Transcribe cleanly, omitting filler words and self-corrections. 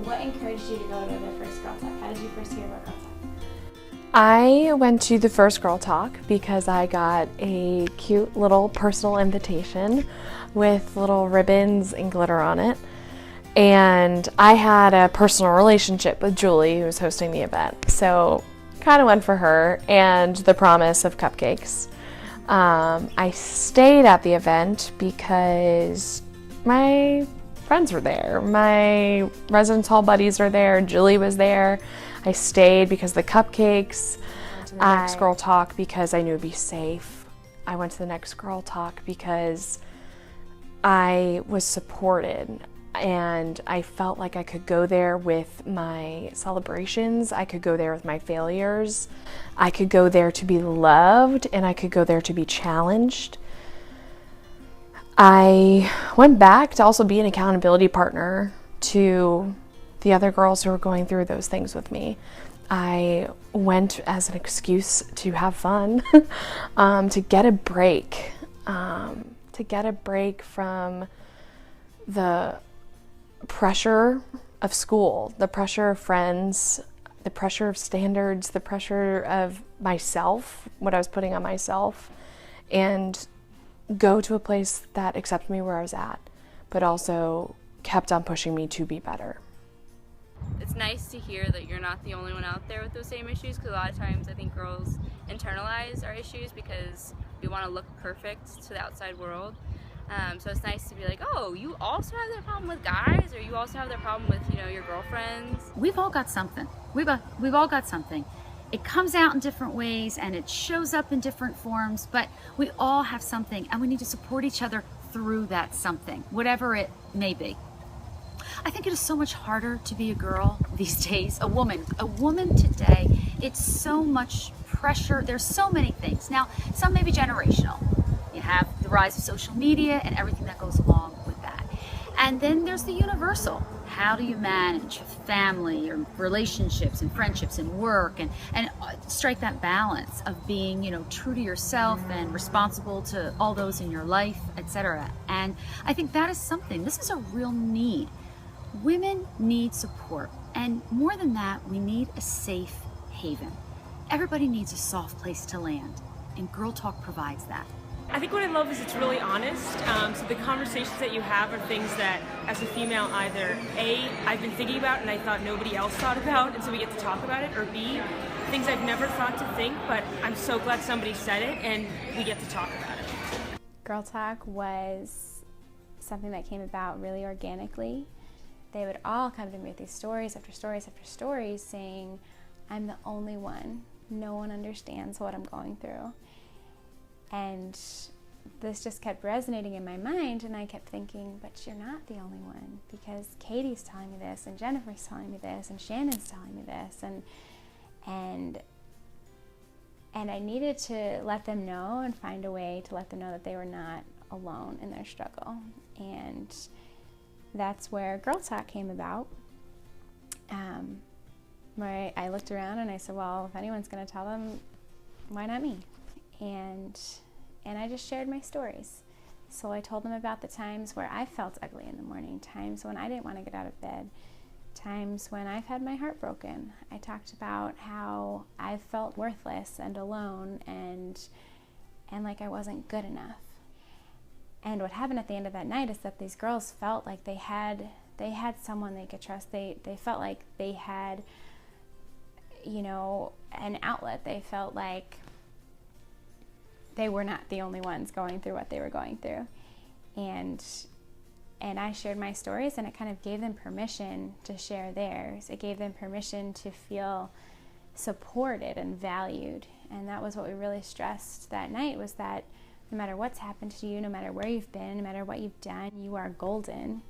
what encouraged you to go to the first Girl Talk? How did you first hear about Girl Talk? I went to the first Girl Talk because I got a cute little personal invitation with little ribbons and glitter on it. And I had a personal relationship with Julie, who was hosting the event. So kind of went for her and the promise of cupcakes. I stayed at the event because my friends were there. My residence hall buddies were there. Julie was there. I stayed because of the cupcakes. I went to the next Girl Talk because I knew it'd be safe. I went to the next Girl Talk because I was supported and I felt like I could go there with my celebrations. I could go there with my failures. I could go there to be loved, and I could go there to be challenged. I went back to also be an accountability partner to the other girls who were going through those things with me. I went as an excuse to have fun, to get a break, from the pressure of school, the pressure of friends, the pressure of standards, the pressure of myself, what I was putting on myself, and go to a place that accepted me where I was at, but also kept on pushing me to be better. It's nice to hear that you're not the only one out there with those same issues, because a lot of times I think girls internalize our issues because we want to look perfect to the outside world. So it's nice to be like, oh, you also have that problem with guys, or you also have that problem with, your girlfriends. We've all got something. We've all got something. It comes out in different ways and it shows up in different forms, but we all have something, and we need to support each other through that something, whatever it may be. I think it is so much harder to be a girl these days, a woman today. It's so much pressure. There's so many things. Now, some may be generational. You have the rise of social media and everything that goes along with that. And then there's the universal. How do you manage family, your relationships and friendships and work, and strike that balance of being, true to yourself and responsible to all those in your life, etc. And I think that is something, this is a real need. Women need support, and more than that, we need a safe haven. Everybody needs a soft place to land, and Girl Talk provides that. I think what I love is it's really honest. So the conversations that you have are things that, as a female, either A, I've been thinking about and I thought nobody else thought about, and so we get to talk about it, or B, things I've never thought to think, but I'm so glad somebody said it and we get to talk about it. Girl Talk was something that came about really organically. They would all come to me with these stories after stories after stories saying, I'm the only one. No one understands what I'm going through. And this just kept resonating in my mind, and I kept thinking, but you're not the only one, because Katie's telling me this, and Jennifer's telling me this, and Shannon's telling me this, and I needed to let them know and find a way to let them know that they were not alone in their struggle. And that's where Girl Talk came about. Where I looked around and I said, well, if anyone's going to tell them, why not me? And I just shared my stories. So I told them about the times where I felt ugly in the morning, times when I didn't want to get out of bed, times when I've had my heart broken. I talked about how I felt worthless and alone and like I wasn't good enough. And what happened at the end of that night is that these girls felt like they had someone they could trust. They felt like they had, an outlet. They felt like they were not the only ones going through what they were going through. And I shared my stories, and it kind of gave them permission to share theirs. It gave them permission to feel supported and valued. And that was what we really stressed that night, was that no matter what's happened to you, no matter where you've been, no matter what you've done, you are golden.